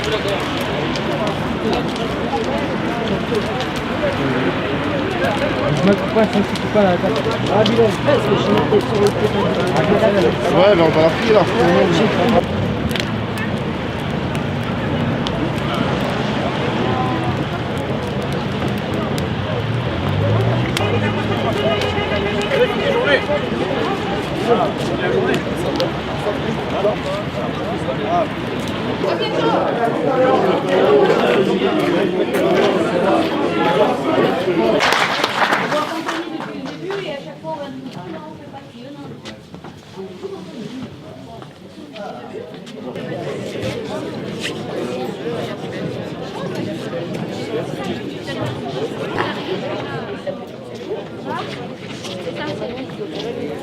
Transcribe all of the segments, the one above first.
Ouais, mais on va la filer là.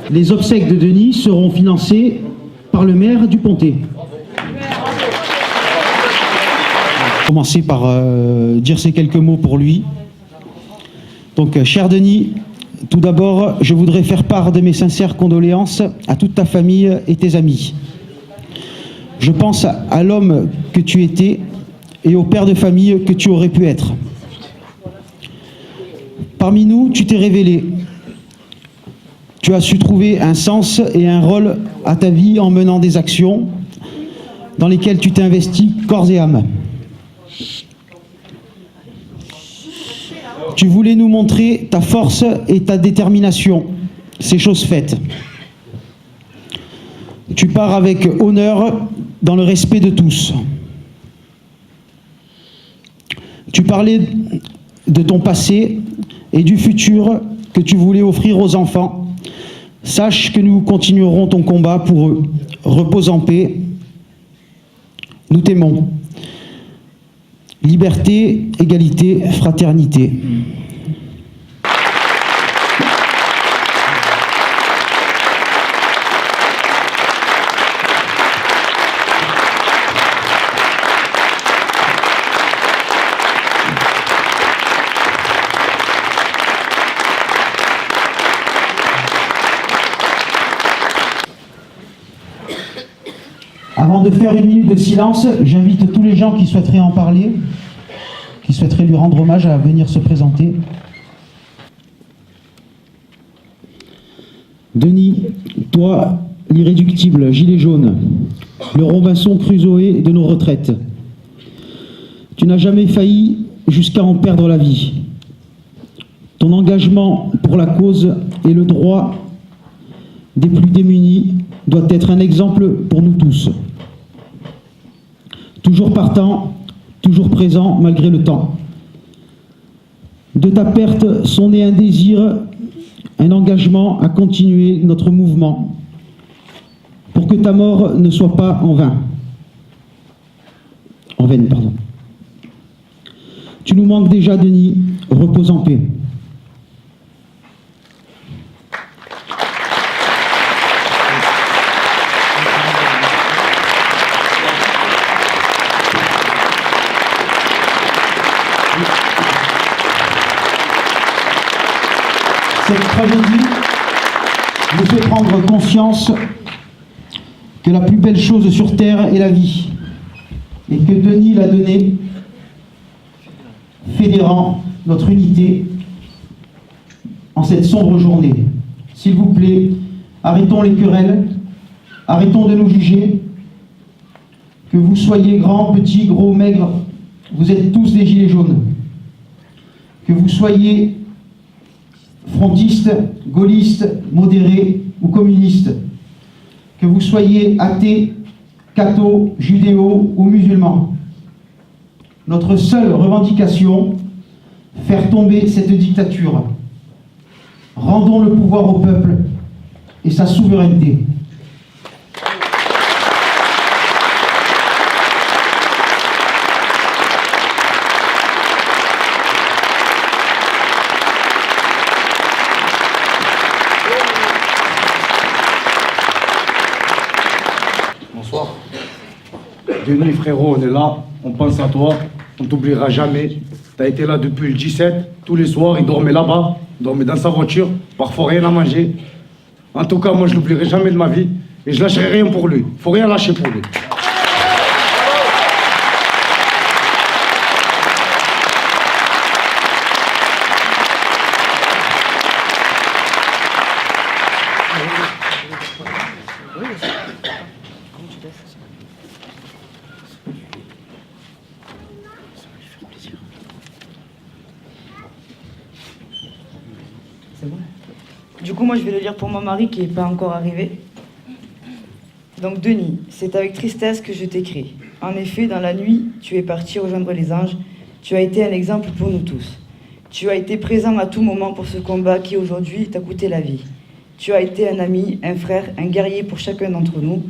Les obsèques de Denis seront financées par le maire du Pontet. Commencer par dire ces quelques mots pour lui. Donc, cher Denis, tout d'abord, je voudrais faire part de mes sincères condoléances à toute ta famille et tes amis. Je pense à l'homme que tu étais et au père de famille que tu aurais pu être. Parmi nous, tu t'es révélé. Tu as su trouver un sens et un rôle à ta vie en menant des actions dans lesquelles tu t'es investi corps et âme. Tu voulais nous montrer ta force et ta détermination. C'est chose faite. Tu pars avec honneur dans le respect de tous. Tu parlais de ton passé et du futur que tu voulais offrir aux enfants. Sache que nous continuerons ton combat pour eux. Repose en paix. Nous t'aimons. Liberté, égalité, fraternité. Avant de faire une minute de silence, j'invite tous les gens qui souhaiteraient en parler, qui souhaiteraient lui rendre hommage à venir se présenter. Denis, toi, l'irréductible gilet jaune, le Robinson Crusoe de nos retraites. Tu n'as jamais failli jusqu'à en perdre la vie. Ton engagement pour la cause et le droit des plus démunis doit être un exemple pour nous tous. Toujours partant, toujours présent malgré le temps. De ta perte sont nés un désir, un engagement à continuer notre mouvement pour que ta mort ne soit pas en vain. En vaine, pardon. Tu nous manques déjà, Denis, repose en paix. Cette tragédie nous fait prendre conscience que la plus belle chose sur Terre est la vie, et que Denis l'a donnée, fédérant notre unité en cette sombre journée. S'il vous plaît, arrêtons les querelles, arrêtons de nous juger, que vous soyez grands, petits, gros, maigres, vous êtes tous des gilets jaunes. Que vous soyez frontistes, gaullistes, modérés ou communistes, que vous soyez athées, cathos, judéo ou musulmans. Notre seule revendication, faire tomber cette dictature. Rendons le pouvoir au peuple et sa souveraineté. Bonsoir. Denis, frérot, on est là, on pense à toi, on ne t'oubliera jamais. Tu as été là depuis le 17, tous les soirs, il dormait là-bas, il dormait dans sa voiture, parfois rien à manger. En tout cas, moi je l'oublierai jamais de ma vie et je lâcherai rien pour lui. Il ne faut rien lâcher pour lui. Du coup, moi, je vais le lire pour mon mari qui n'est pas encore arrivé. Donc, Denis, c'est avec tristesse que je t'écris. En effet, dans la nuit, tu es parti rejoindre les anges. Tu as été un exemple pour nous tous. Tu as été présent à tout moment pour ce combat qui, aujourd'hui, t'a coûté la vie. Tu as été un ami, un frère, un guerrier pour chacun d'entre nous.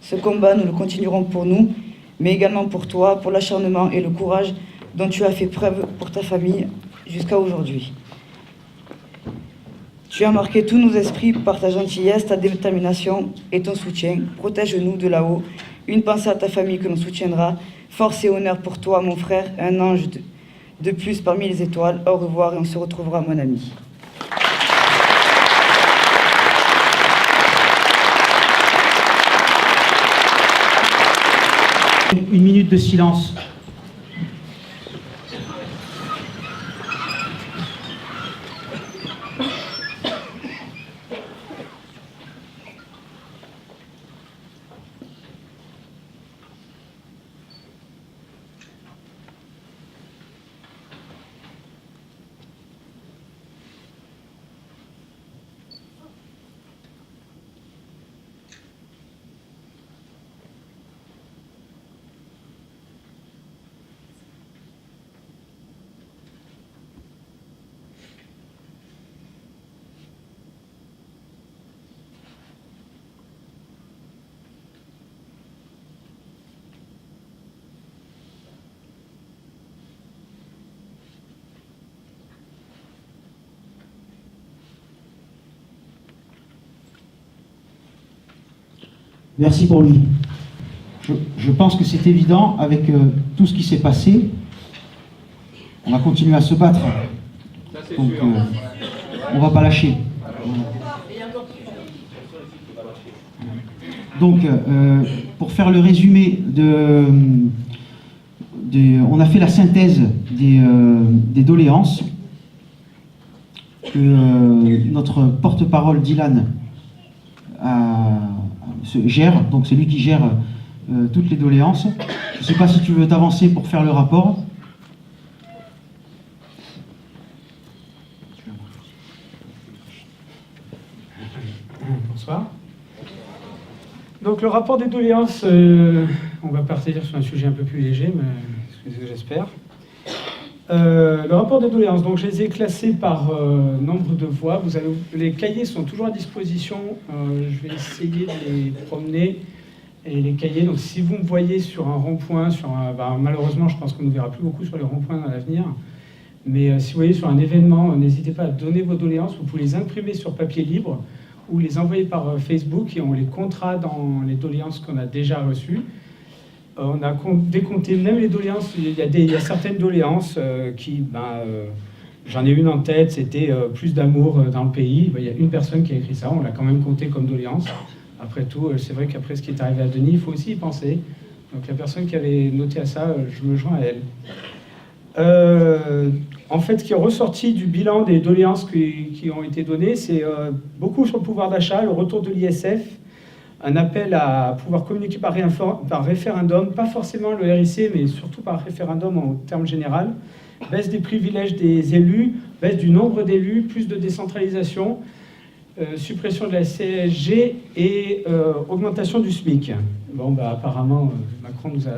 Ce combat, nous le continuerons pour nous, mais également pour toi, pour l'acharnement et le courage dont tu as fait preuve pour ta famille jusqu'à aujourd'hui. Tu as marqué tous nos esprits par ta gentillesse, ta détermination et ton soutien. Protège-nous de là-haut. Une pensée à ta famille que l'on soutiendra. Force et honneur pour toi, mon frère, un ange de plus parmi les étoiles. Au revoir et on se retrouvera, mon ami. Une minute de silence. Merci pour lui. Je pense que c'est évident avec tout ce qui s'est passé. On va continuer à se battre. Donc, on ne va pas lâcher. Donc, pour faire le résumé on a fait la synthèse des doléances que notre porte-parole Dylan gère, donc c'est lui qui gère toutes les doléances. Je ne sais pas si tu veux t'avancer pour faire le rapport. Bonsoir. Donc le rapport des doléances, on va partir sur un sujet un peu plus léger, mais c'est ce que j'espère. Le rapport des doléances, donc je les ai classés par nombre de voix. Les cahiers sont toujours à disposition. Je vais essayer de les promener et les cahiers. Donc si vous me voyez sur un rond-point, malheureusement je pense qu'on ne verra plus beaucoup sur les ronds-points dans l'avenir. Mais si vous voyez sur un événement, n'hésitez pas à donner vos doléances. Vous pouvez les imprimer sur papier libre ou les envoyer par Facebook et on les comptera dans les doléances qu'on a déjà reçues. On a décompté même les doléances. Il y a certaines doléances j'en ai une en tête, c'était plus d'amour dans le pays. Il y a une personne qui a écrit ça, on l'a quand même compté comme doléance. Après tout, c'est vrai qu'après ce qui est arrivé à Denis, il faut aussi y penser. Donc la personne qui avait noté à ça, je me joins à elle. En fait, ce qui est ressorti du bilan des doléances qui ont été données, c'est beaucoup sur le pouvoir d'achat, le retour de l'ISF, un appel à pouvoir communiquer par référendum, pas forcément le RIC, mais surtout par référendum en termes général, baisse des privilèges des élus, baisse du nombre d'élus, plus de décentralisation, suppression de la CSG et augmentation du SMIC. Bon, apparemment, Macron nous a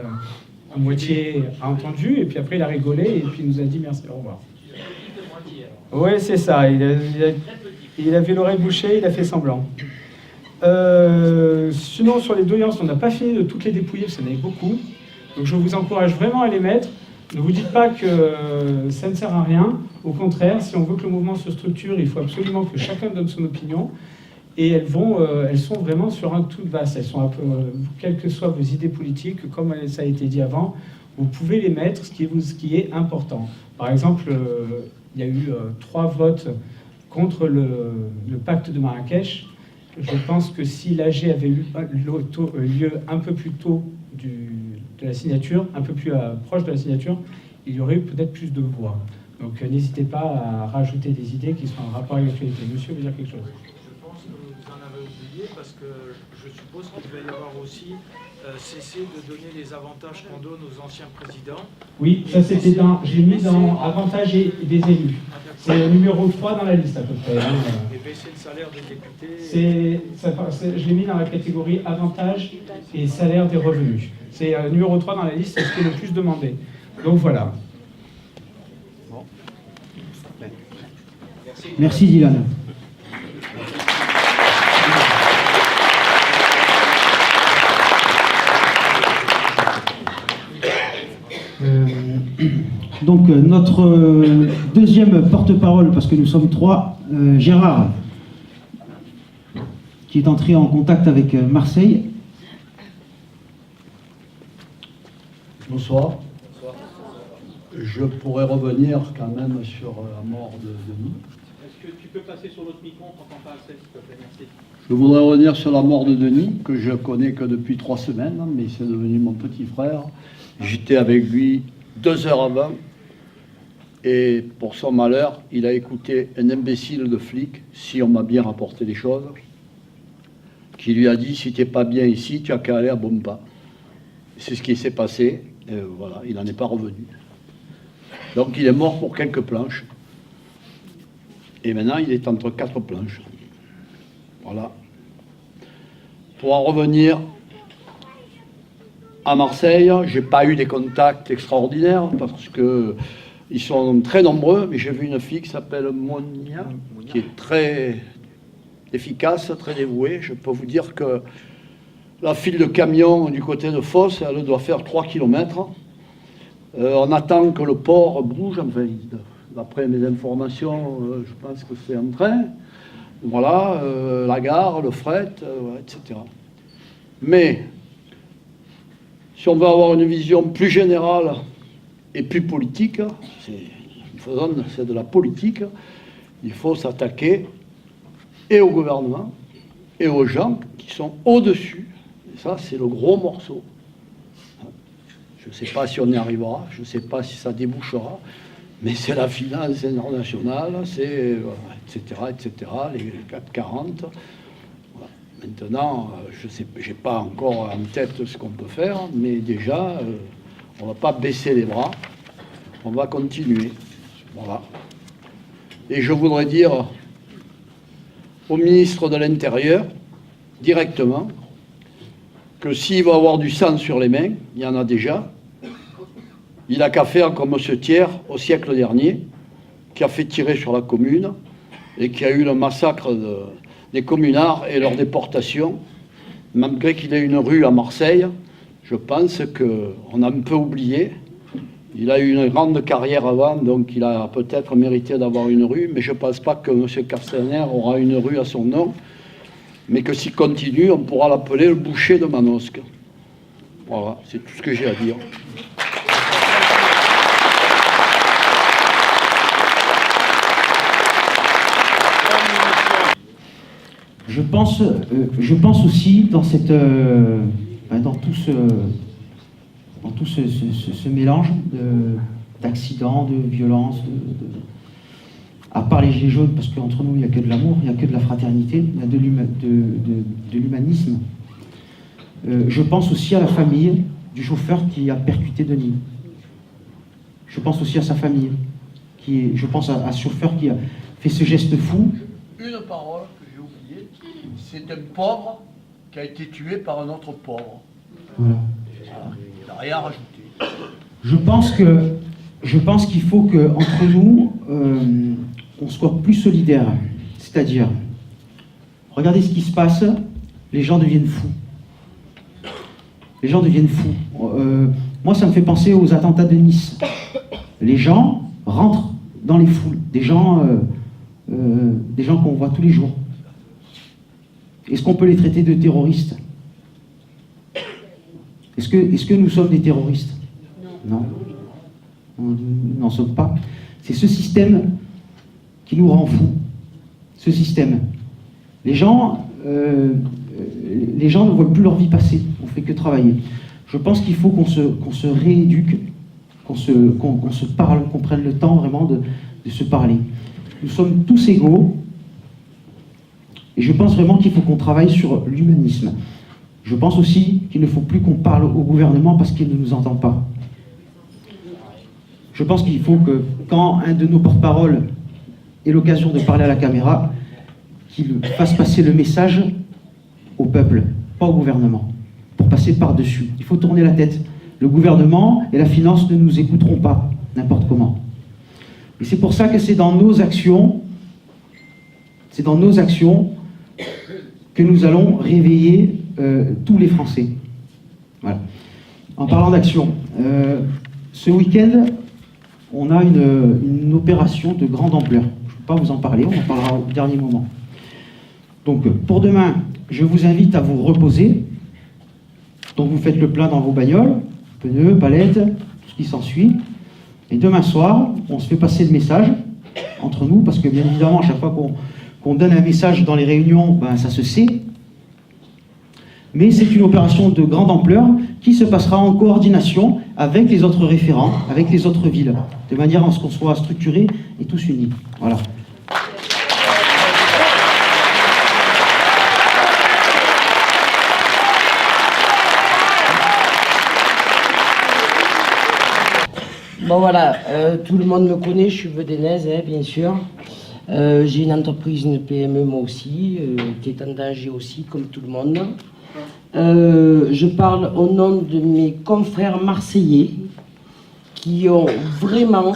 à moitié entendu, et puis après il a rigolé, et puis il nous a dit merci, au revoir. Oui, c'est ça, il avait l'oreille bouchée, il a fait semblant. Sinon, sur les doléances, on n'a pas fini de toutes les dépouiller, parce qu'il y en avait beaucoup. Donc je vous encourage vraiment à les mettre. Ne vous dites pas que ça ne sert à rien. Au contraire, si on veut que le mouvement se structure, il faut absolument que chacun donne son opinion. Et elles sont vraiment sur un tout vaste. Elles sont un peu, quelles que soient vos idées politiques, comme ça a été dit avant, vous pouvez les mettre, ce qui est important. Par exemple, il y a eu 3 votes contre le pacte de Marrakech. Je pense que si l'AG avait eu lieu un peu plus tôt de la signature, un peu plus proche de la signature, il y aurait eu peut-être plus de voix. Donc n'hésitez pas à rajouter des idées qui sont en rapport avec l'actualité. Monsieur veut dire quelque chose? Je pense que vous en avez oublié parce que je suppose qu'il va y avoir aussi cesser de donner les avantages qu'on donne aux anciens présidents. Oui, ça c'était j'ai mis dans avantages des élus. Ah, C'est numéro 3 dans la liste à peu près. Hein. Et baisser le salaire des députés. Je l'ai mis dans la catégorie avantages et salaire des revenus. C'est numéro 3 dans la liste, c'est ce qui est le plus demandé. Donc voilà. Merci Dylan. Donc notre deuxième porte-parole, parce que nous sommes trois, Gérard, qui est entré en contact avec Marseille. Bonsoir. Je pourrais revenir quand même sur la mort de Denis. Est-ce que tu peux passer sur l'autre micro, on t'entend pas assez, s'il te plaît, merci. Je voudrais revenir sur la mort de Denis, que je connais que depuis 3 semaines, mais c'est devenu mon petit frère. J'étais avec lui 2 heures avant, et pour son malheur, il a écouté un imbécile de flic, si on m'a bien rapporté les choses, qui lui a dit, si tu n'es pas bien ici, tu as qu'à aller à Bomba. C'est ce qui s'est passé, et voilà, il n'en est pas revenu. Donc il est mort pour quelques planches. Et maintenant, il est entre 4 planches. Voilà. Pour en revenir à Marseille, je n'ai pas eu des contacts extraordinaires parce qu'ils sont très nombreux, mais j'ai vu une fille qui s'appelle Monia, qui est très efficace, très dévouée. Je peux vous dire que la file de camion du côté de Fosse, elle doit faire 3 km. On attend que le port bouge, enfin, d'après mes informations, je pense que c'est en train. Voilà, la gare, le fret, etc. Mais, si on veut avoir une vision plus générale et plus politique, c'est de la politique, il faut s'attaquer et au gouvernement et aux gens qui sont au-dessus. Et ça, c'est le gros morceau. Je ne sais pas si on y arrivera, je ne sais pas si ça débouchera, mais c'est la finance internationale, c'est etc., etc., les 440. Voilà. Maintenant, je n'ai pas encore en tête ce qu'on peut faire, mais déjà, on ne va pas baisser les bras, on va continuer. Voilà. Et je voudrais dire au ministre de l'Intérieur, directement, que s'il va avoir du sang sur les mains, il y en a déjà, il n'a qu'à faire comme ce Thiers au siècle dernier, qui a fait tirer sur la commune et qui a eu le massacre des communards et leur déportation. Malgré qu'il ait une rue à Marseille, je pense qu'on a un peu oublié. Il a eu une grande carrière avant, donc il a peut-être mérité d'avoir une rue, mais je ne pense pas que M. Castaner aura une rue à son nom, mais que s'il continue, on pourra l'appeler le boucher de Manosque. Voilà, c'est tout ce que j'ai à dire. Je pense aussi dans tout ce mélange d'accidents, de violences, à part les gilets jaunes, parce qu'entre nous il n'y a que de l'amour, il n'y a que de la fraternité, il y a de l'humanisme. Je pense aussi à la famille du chauffeur qui a percuté Denis. Je pense aussi à sa famille. Je pense à ce chauffeur qui a fait ce geste fou. Une parole que j'ai oubliée, c'est un pauvre qui a été tué par un autre pauvre. Voilà. Il n'a rien rajouté. Je pense qu'il faut qu'entre nous, on soit plus solidaires. C'est-à-dire, regardez ce qui se passe, les gens deviennent fous. Les gens deviennent fous. Moi, ça me fait penser aux attentats de Nice. Les gens rentrent dans les foules, des gens qu'on voit tous les jours. Est-ce qu'on peut les traiter de terroristes? Est-ce que nous sommes des terroristes? Non. Nous n'en sommes pas. C'est ce système qui nous rend fous. Ce système. Les gens ne voient plus leur vie passer. On ne fait que travailler. Je pense qu'il faut qu'on se rééduque, qu'on se parle, qu'on prenne le temps vraiment de se parler. Nous sommes tous égaux. Et je pense vraiment qu'il faut qu'on travaille sur l'humanisme. Je pense aussi qu'il ne faut plus qu'on parle au gouvernement parce qu'il ne nous entend pas. Je pense qu'il faut que quand un de nos porte-paroles ait l'occasion de parler à la caméra, qu'il fasse passer le message au peuple, pas au gouvernement, pour passer par-dessus. Il faut tourner la tête. Le gouvernement et la finance ne nous écouteront pas, n'importe comment. Et c'est pour ça que c'est dans nos actions, que nous allons réveiller tous les Français. Voilà. En parlant d'action, ce week-end, on a une opération de grande ampleur. Je ne peux pas vous en parler, on en parlera au dernier moment. Donc, pour demain, je vous invite à vous reposer. Donc, vous faites le plein dans vos bagnoles, pneus, palettes, tout ce qui s'ensuit. Et demain soir, on se fait passer le message entre nous, parce que bien évidemment, à chaque fois qu'on donne un message dans les réunions, ben, ça se sait. Mais c'est une opération de grande ampleur qui se passera en coordination avec les autres référents, avec les autres villes, de manière à ce qu'on soit structurés et tous unis. Voilà. Bon voilà, tout le monde me connaît, je suis vedennaise, bien sûr. J'ai une entreprise, une PME moi aussi, qui est en danger aussi, comme tout le monde. Je parle au nom de mes confrères marseillais qui ont vraiment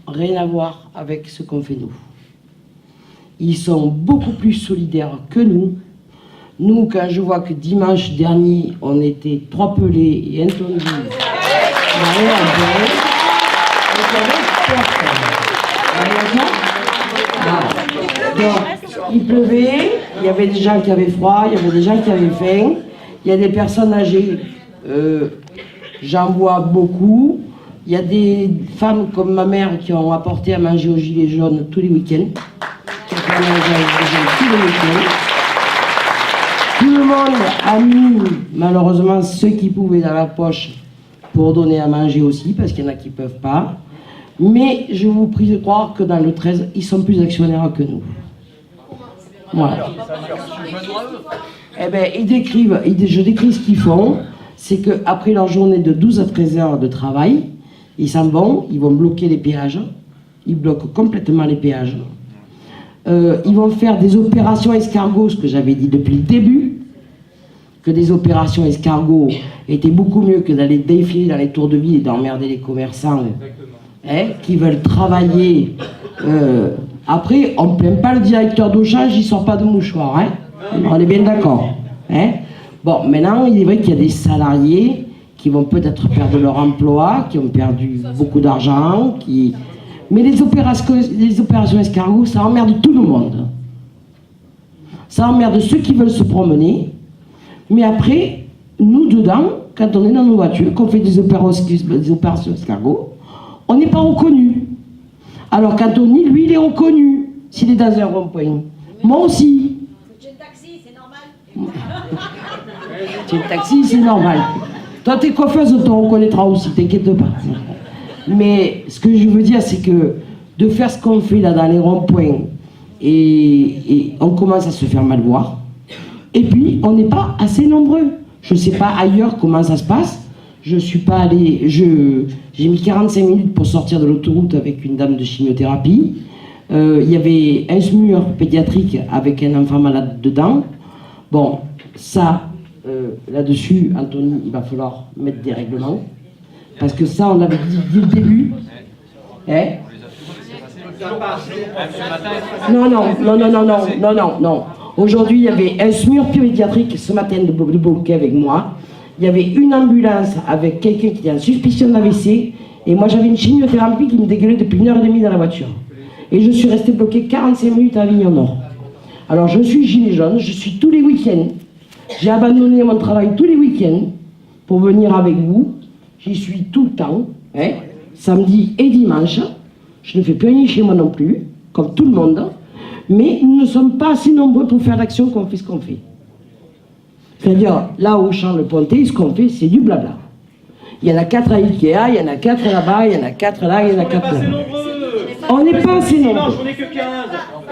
rien à voir avec ce qu'on fait nous. Ils sont beaucoup plus solidaires que nous. Nous, quand je vois que dimanche dernier, on était 3 pelés et un tondu, donc, il pleuvait, il y avait des gens qui avaient froid, il y avait des gens qui avaient faim, il y a des personnes âgées, j'en vois beaucoup, il y a des femmes comme ma mère qui ont apporté à manger aux gilets jaunes tous les week-ends, qui ont fait à manger aux gilets jaunes tous les week-ends. Tout le monde a mis, malheureusement, ceux qui pouvaient dans la poche pour donner à manger aussi, parce qu'il y en a qui ne peuvent pas. Mais je vous prie de croire que dans le 13, ils sont plus actionnaires que nous. Voilà. Eh bien, je décris ce qu'ils font. C'est qu'après leur journée de 12 à 13 heures de travail, ils s'en vont, ils vont bloquer les péages. Ils bloquent complètement les péages. Ils vont faire des opérations escargots, ce que j'avais dit depuis le début, que des opérations escargots étaient beaucoup mieux que d'aller défiler dans les tours de ville et d'emmerder les commerçants qui veulent travailler. Après, on ne plaint pas le directeur d'Auchan, il ne sort pas de mouchoir. Hein. On est bien d'accord. Hein. Bon, maintenant, il est vrai qu'il y a des salariés qui vont peut-être perdre leur emploi, qui ont perdu beaucoup d'argent, mais les opérations escargots, ça emmerde tout le monde. Ça emmerde ceux qui veulent se promener. Mais après, nous dedans, quand on est dans nos voitures, qu'on fait des opérations escargots, on n'est pas reconnu. Alors qu'Anthony, lui, il est reconnu s'il est dans un rond-point. Moi aussi. C'est un taxi, c'est normal. C'est un taxi, c'est normal. Toi, t'es coiffeuse, on te reconnaîtra aussi, t'inquiète pas. Mais ce que je veux dire, c'est que de faire ce qu'on fait là dans les ronds-points, et on commence à se faire mal voir. Et puis, on n'est pas assez nombreux. Je ne sais pas ailleurs comment ça se passe. Je ne suis pas allé... J'ai mis 45 minutes pour sortir de l'autoroute avec une dame de chimiothérapie. Il y avait un SMUR pédiatrique avec un enfant malade dedans. Bon, ça, là-dessus, Anthony, il va falloir mettre des règlements. Parce que ça, on l'avait dit dès le début. Hein? Non. Aujourd'hui, il y avait un SMUR pédiatrique ce matin de bloqué avec moi. Il y avait une ambulance avec quelqu'un qui était en suspicion d'AVC. Et moi, j'avais une chimiothérapie qui me dégueulait depuis 1h30 dans la voiture. Et je suis resté bloqué 45 minutes à Avignon Nord. Alors, je suis gilet jaune, je suis tous les week-ends. J'ai abandonné mon travail tous les week-ends pour venir avec vous. J'y suis tout le temps, hein, samedi et dimanche. Je ne fais plus rien chez moi non plus, comme tout le monde. Mais nous ne sommes pas assez nombreux pour faire l'action qu'on fait ce qu'on fait. C'est-à-dire, là au champ Le Pontet, ce qu'on fait, c'est du blabla. Il y en a 4 à Ikea, il y en a 4 là-bas, il y en a 4 là, il y en a 4 là. On n'est pas assez nombreux. On n'est que 15.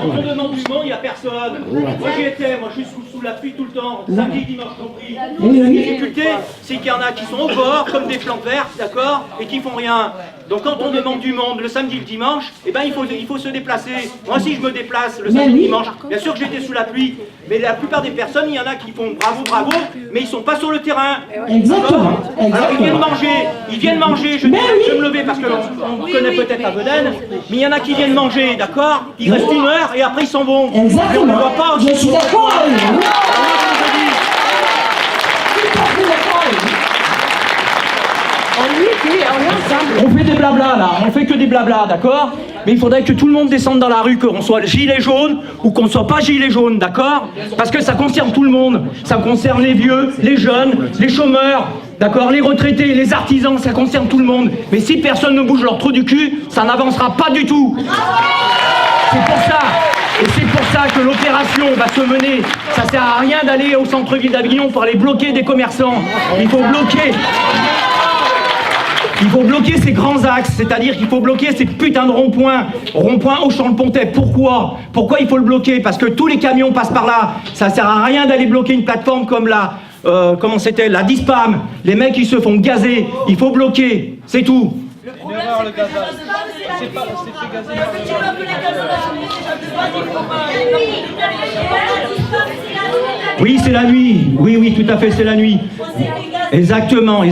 On demande du monde, il n'y a personne. Moi j'y étais, moi je suis sous sous la pluie tout le temps, Oui. samedi, dimanche compris. Oui, La oui. difficulté, c'est qu'il y en a qui sont au bord, comme des plantes vertes, d'accord, et qui font rien. Donc quand on demande du monde le samedi, le dimanche, eh ben il faut se déplacer. Moi aussi je me déplace le Mais samedi, oui. dimanche. Bien sûr que j'étais sous la pluie, mais la plupart des personnes, il y en a qui font bravo, bravo, mais ils sont pas sur le terrain. Exactement. Alors ils viennent manger, je Mais oui. vais me lever parce qu'on vous connaît peut-être à Bedaine, mais il y en a qui viennent manger, d'accord? Ils restent 1 heure et après ils s'en vont. Exactement. Et on ne voit pas. Je suis d'accord avec vous. On fait des blablas là, on fait que des blablas, d'accord? Mais il faudrait que tout le monde descende dans la rue, qu'on soit gilet jaune ou qu'on ne soit pas gilet jaune, d'accord? Parce que ça concerne tout le monde. Ça concerne les vieux, les jeunes, les chômeurs, d'accord? Les retraités, les artisans, ça concerne tout le monde. Mais si personne ne bouge leur trou du cul, ça n'avancera pas du tout. C'est pour ça. Et c'est pour ça que l'opération va se mener. Ça sert à rien d'aller au centre-ville d'Avignon pour aller bloquer des commerçants. Il faut bloquer ces grands axes, c'est-à-dire qu'il faut bloquer ces putains de ronds-points. Rond-point Auchan-le-Pontet. Pourquoi il faut le bloquer? Parce que tous les camions passent par là. Ça sert à rien d'aller bloquer une plateforme comme la Dispam. Les mecs, ils se font gazer. Il faut bloquer. C'est tout. Oui, c'est la nuit. Oui, tout à fait, c'est la nuit. Exactement.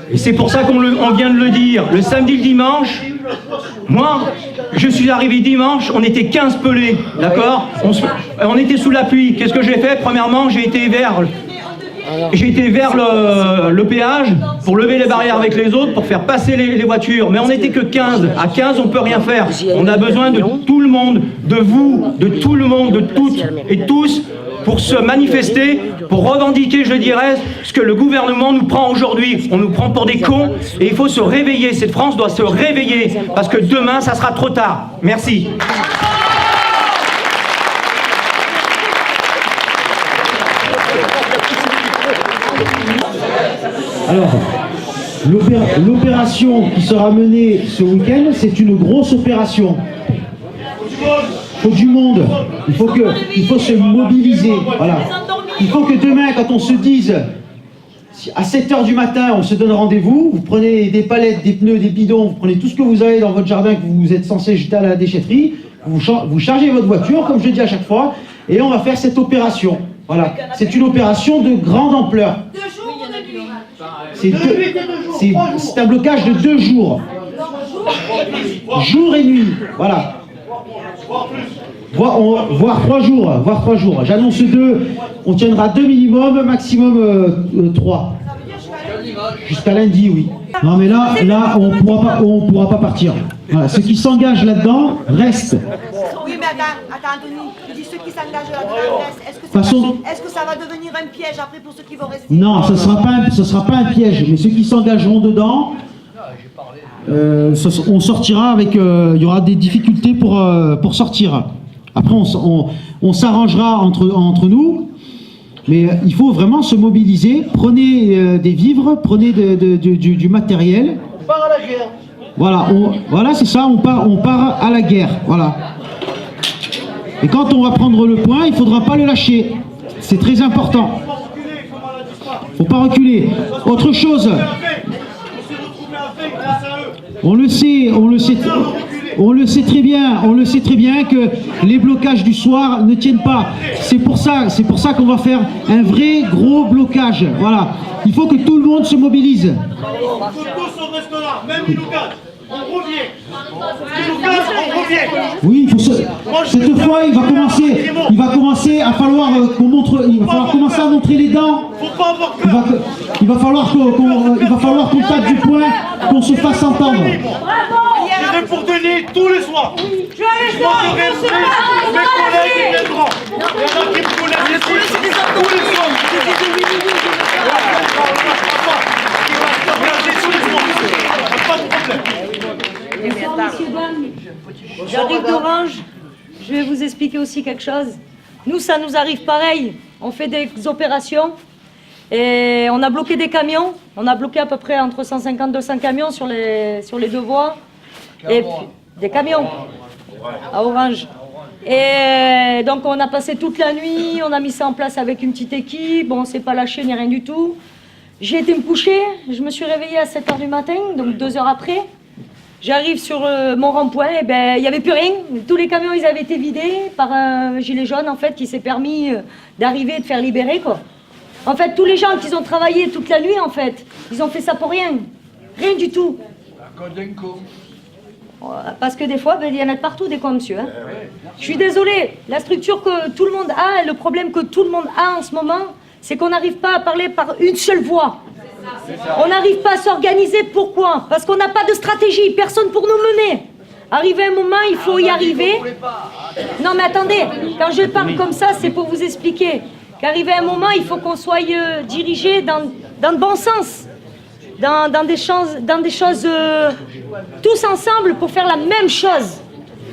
Et c'est pour ça qu'on vient de le dire. Le samedi, le dimanche, moi, je suis arrivé dimanche, on était 15 pelés, d'accord? On était sous la pluie. Qu'est-ce que j'ai fait? Premièrement, j'ai été vers le péage pour lever les barrières avec les autres, pour faire passer les voitures. Mais on n'était que 15. À 15, on peut rien faire. On a besoin de tout le monde, de vous, de tout le monde, de toutes et tous, pour se manifester, pour revendiquer, je dirais, ce que le gouvernement nous prend aujourd'hui. On nous prend pour des cons et il faut se réveiller. Cette France doit se réveiller parce que demain, ça sera trop tard. Merci. Alors, l'opération qui sera menée ce week-end, c'est une grosse opération. Il faut du monde. Il faut se mobiliser. Voilà. Il faut que demain, quand on se dise, si à 7h du matin, on se donne rendez-vous, vous prenez des palettes, des pneus, des bidons, vous prenez tout ce que vous avez dans votre jardin que vous êtes censé jeter à la déchetterie, vous chargez votre voiture, comme je dis à chaque fois, et on va faire cette opération. Voilà. C'est une opération de grande ampleur. C'est un blocage de 2 jours. Jour et nuit. Voilà. Voire 3 jours. J'annonce 2. On tiendra 2 minimum, maximum 3. Jusqu'à lundi, oui. Non mais là, on pourra pas partir. Voilà. Ceux qui s'engagent là-dedans restent. Oui, mais attends, Denis. Tu dis ceux qui s'engagent là-dedans restent. Est-ce que ça va devenir un piège après pour ceux qui vont rester? Non, ce sera pas un piège. Mais ceux qui s'engageront dedans, on sortira avec. Il y aura des difficultés pour sortir. Après, on s'arrangera entre nous. Mais il faut vraiment se mobiliser. Prenez des vivres, prenez du matériel. On part à la guerre. Voilà, c'est ça, on part à la guerre. Voilà. Et quand on va prendre le point, il ne faudra pas le lâcher. C'est très important. Faut pas reculer. Autre chose. On le sait très bien que les blocages du soir ne tiennent pas. C'est pour ça qu'on va faire un vrai gros blocage. Voilà. Il faut que tout le monde se mobilise. Tous on reste là, même Iloukas, on revient. Iloukas, on revient. Oui, cette fois, il va commencer à falloir qu'on montre, il va falloir commencer à montrer les dents. Il va falloir qu'on tape du poing, qu'on se fasse entendre. J'irai pour Denis tous les soirs. Je m'entendrai mes collègues viendront. Il y en a qui me connaissent tous les soirs. Pas de problème. J'arrive d'Orange, je vais vous expliquer aussi quelque chose. Nous, ça nous arrive pareil. On fait des opérations et on a bloqué des camions. On a bloqué à peu près entre 150 et 200 camions sur les 2 voies. Et puis, des camions. À Orange. Et donc on a passé toute la nuit, on a mis ça en place avec une petite équipe, on ne s'est pas lâché ni rien du tout. J'ai été me coucher, je me suis réveillée à 7h du matin, donc 2 heures après. J'arrive sur mon rond-point, et ben il n'y avait plus rien. Tous les camions ils avaient été vidés par un gilet jaune en fait qui s'est permis d'arriver et de faire libérer quoi. En fait tous les gens qui ont travaillé toute la nuit en fait, ils ont fait ça pour rien. Rien du tout. Parce que des fois, il y en a de partout des cons, monsieur. Hein. Je suis désolée, la structure que tout le monde a, le problème que tout le monde a en ce moment, c'est qu'on n'arrive pas à parler par une seule voix. On n'arrive pas à s'organiser. Pourquoi? Parce qu'on n'a pas de stratégie, personne pour nous mener. Arrivé un moment, il faut y arriver. Non mais attendez, quand je parle comme ça, c'est pour vous expliquer qu'arrivé un moment, il faut qu'on soit dirigé dans le bon sens. Dans des choses tous ensemble pour faire la même chose.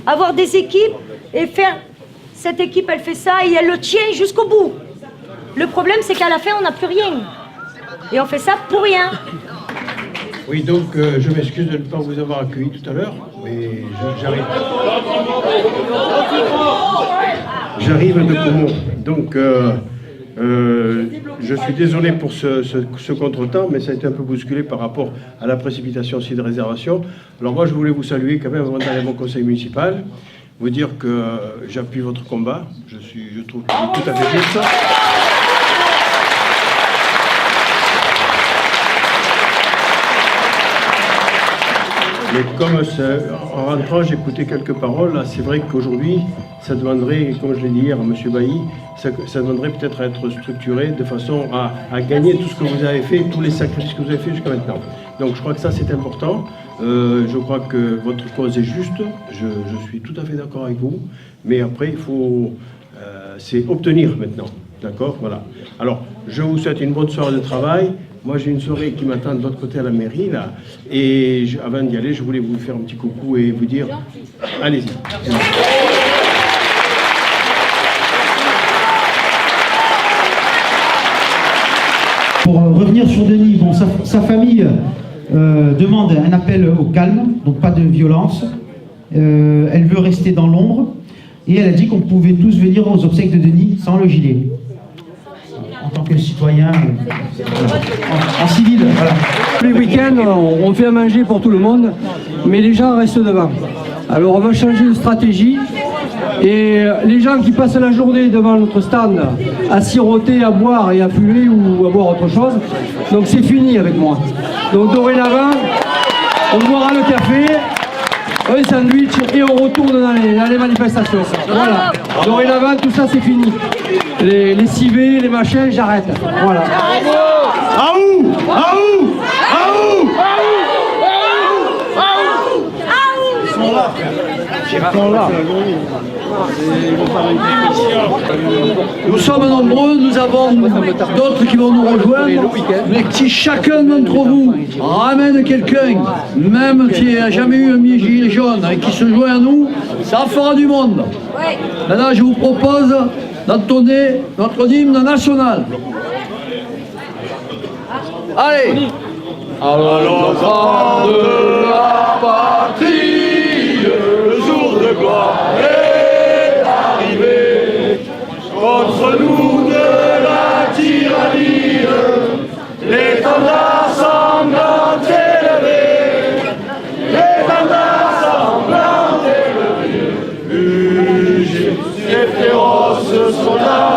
Avoir des équipes et faire... Cette équipe, elle fait ça et elle le tient jusqu'au bout. Le problème, c'est qu'à la fin, on n'a plus rien. Et on fait ça pour rien. Oui, donc je m'excuse de ne pas vous avoir accueilli tout à l'heure, mais j'arrive. J'arrive de Caumont. Donc... je suis désolé pour ce contretemps, mais ça a été un peu bousculé par rapport à la précipitation aussi de réservation. Alors moi, je voulais vous saluer quand même avant d'aller à mon conseil municipal, vous dire que j'appuie votre combat. Je trouve que c'est tout à fait juste. Mais comme en rentrant, j'écoutais quelques paroles, c'est vrai qu'aujourd'hui, ça demanderait, comme je l'ai dit hier à M. Bailly, ça demanderait peut-être à être structuré de façon à gagner tout ce que vous avez fait, tous les sacrifices que vous avez fait jusqu'à maintenant. Donc je crois que ça c'est important. Je crois que votre cause est juste. Je suis tout à fait d'accord avec vous. Mais après, il faut... c'est obtenir maintenant. D'accord? Voilà. Alors, je vous souhaite une bonne soirée de travail. Moi, j'ai une soirée qui m'attend de l'autre côté à la mairie, là. Et avant d'y aller, je voulais vous faire un petit coucou et vous dire, allez-y. Pour revenir sur Denis, bon, sa famille demande un appel au calme, donc pas de violence. Elle veut rester dans l'ombre. Et elle a dit qu'on pouvait tous venir aux obsèques de Denis sans le gilet. En tant que citoyen, en civil, voilà. Tous les week-ends, on fait à manger pour tout le monde, mais les gens restent devant. Alors on va changer de stratégie, et les gens qui passent la journée devant notre stand à siroter, à boire et à fumer ou à boire autre chose, donc c'est fini avec moi. Donc dorénavant, on boira le café, un sandwich et on retourne dans les manifestations. Voilà. Dorénavant, tout ça c'est fini. Les civets, les machins, j'arrête. Voilà. Aou! Aou! Aou! Ils sont là, frère. Ils sont là. Nous sommes nombreux, nous avons d'autres qui vont nous rejoindre, mais si chacun d'entre vous ramène quelqu'un, même qui n'a jamais eu un gilet jaune et qui se joint à nous, ça fera du monde. Maintenant, je vous propose d'entonner notre hymne national. Allez! Allons enfants de la patrie, le jour de gloire est arrivé. Contre nous de la tyrannie, l'étendard sanglant élevé, l'étendard sanglant élevé. Les féroces soldats